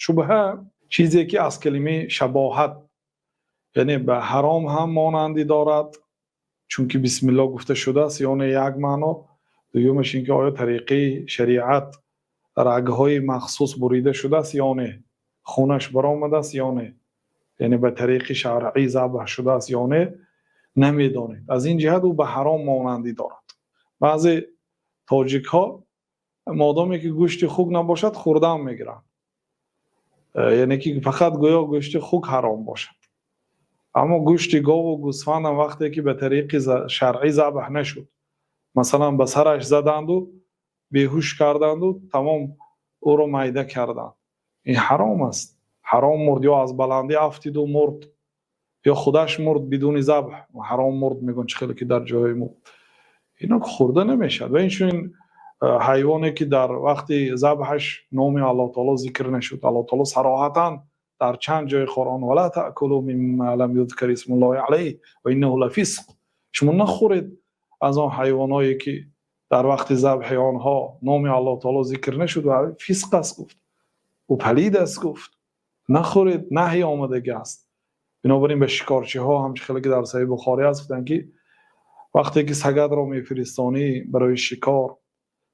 شبهه چیزی که از کلمه شباهت، یعنی به حرام هم مانندی دارد، چون که بسم الله گفته شده است، یعنی یک معنا. دومش این که آیا طریقه شریعت رگهای مخصوص بریده شده است یا نه، خونش برآمده است یا نه، یعنی به طریق شرعی ذبح شده است یا نه، نمیدانید. از این جهت او به حرام مانندی دارد. بعضی تاجیک ها مادامی که گوشت خوک نباشد خورده هم میگیرن، یعنی که فقط گویا گوشت خوک حرام باشد، اما گوشت گاو و گوسفند هم وقتی که به طریق شرعی ذبح نشد، مثلا به سرش زدند و بیهوش کردند و تمام او رو میده کردند، این حرام است. حرام مرد، یا از بلندی افتید و مرد، یا خودش مرد بدون ذبح، حرام مرد میگن چه خیلی که در جای مرد، اینا خورده نمیشد. و این حیوانی که در وقتی ذبحش نام الله تعالی ذکر نشد، الله تعالی صراحتا در چند جای قرآن ولا تأکلوا مما لم یذکر اسم الله علیه و انه لفسق، شما نخورید از آن حیوانایی که در وقت ذبح آنها نام الله تعالی ذکر نشد و فسق است گفت و پلید است گفت، نخورید، نهی آمدگی است. بنابراین به شکارچی ها هم خیلی که در صحیح بخاری هست گفتن که وقتی که سگت را میفرستانی برای شکار،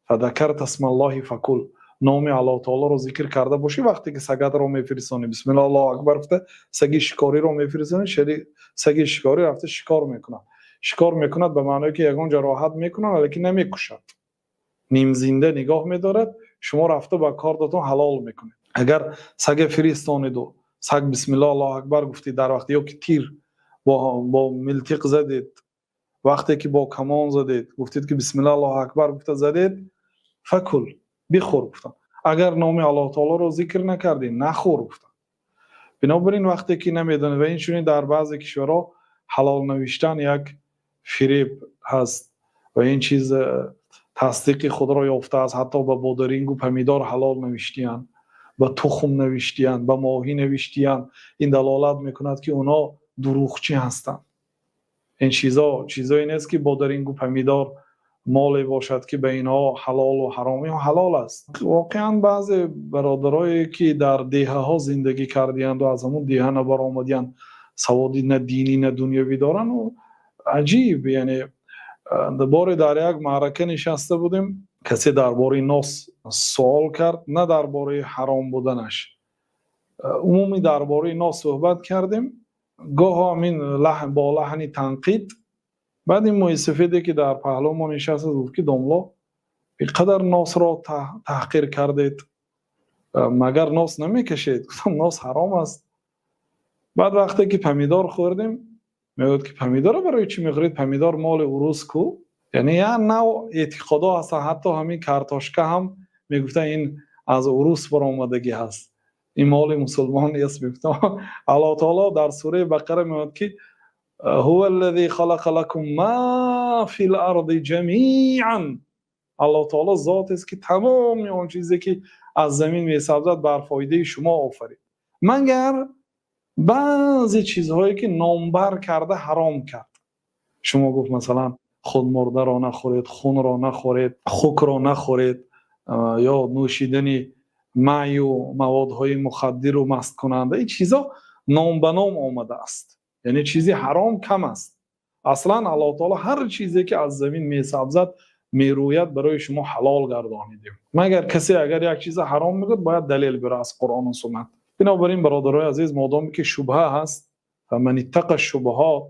فذکرت اسم الله فکل، نام الله تعالی رو ذکر کرده باشی، وقتی که سگت را میفرستانی بسم الله الله اکبر گفته سگ شکاری را میفرستانی، سگ شکاری رفته شکار میکنه، شکار میکند به معنی که یگان جراحت میکنه ولی نمیکشد، نیم زنده نگاه میدارد، شما رفته با کار داتون حلال میکنید. اگر سگ فرستانید و سگ بسم الله الله اکبر گفتید در وقتی یا که تیر با ملتق زدید، وقتی که با کمان زدید گفتید که بسم الله الله اکبر گفته زدید، فکل بخور گفتن. اگر نام الله تعالی رو ذکر نکردید نخور گفتن. بنابراین وقتی که نمیدونید، و این چونین در بعضی کشورها حلال نوشتن یک فریب هست و این چیز تصدیق خود را یافته است، حتی به بادرینگ و پمیدار حلال نوشتیان، به تخم نوشتیان، به ماهی نوشتیان، این دلالت میکند که اونا دروغچی هستند. این چیزایی نیست که بادرینگ و پمیدار مالی باشد که به اینها حلال و حرامی و حلال است. واقعا بعضی برادرایی که در دیه ها زندگی کردیند و از همون دیه نبر آمدیند، سوادی نه دینی نه دنیوی دارن و عجیب، یعنی باری در یک معرکه نشسته بودیم، کسی درباره ناس سوال کرد، نه درباره حرام بودنش، عمومی درباره ناس صحبت کردیم، گاه همین لحن با لحنی تنقید. بعد این موی سفیدی که در پهلو ما نشسته بود که داملا بقدر ناس را تحقیر کردید، مگر ناس نمیکشید؟ گفتم ناس حرام است. بعد وقتی که پمیدار خوردیم میگوید که پمیدار برای چی میخورید؟ پمیدار مال عروس کو؟ یعنی یه نوع اعتقادا هست. حتی همین کارتاشکه هم میگفتن این از عروس برآمدگی هست، این مال مسلمان نیست. میگفتن الله تعالی در سوره بقره میگه که هو الذی خلق لكم ما فی الارض جمیعا، الله تعالی ذات است که تمام اون چیزی که از زمین میسازد بر فایده شما آفرید، مگر بعضی چیزهایی که نامبر کرده حرام کرد. شما گفت مثلا خود مرده را نخورید، خون را نخورید، خوک را نخورید، یا نوشیدن می و موادهای مخدر و مست کننده، این چیزا نام به نام آمده است، یعنی چیزی حرام کم است. اصلا الله تعالی هر چیزی که از زمین میسازد میروید برای شما حلال گردانیدیم، مگر کسی اگر یک چیز حرام میگه باید دلیل بیاره از قرآن و سنت. بنابراین برادرای عزیز، مادامی که شبهه هست، فمن اتقى الشبهات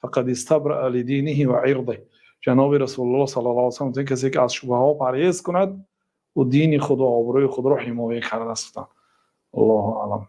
فقد استبرأ لدینه و عرضه، جناب رسول الله صلی الله علیه و سلم کسی که از شبهه ها پرهیز کند و دین خود و آبروی خود را حمایت کرده است. الله اعلم.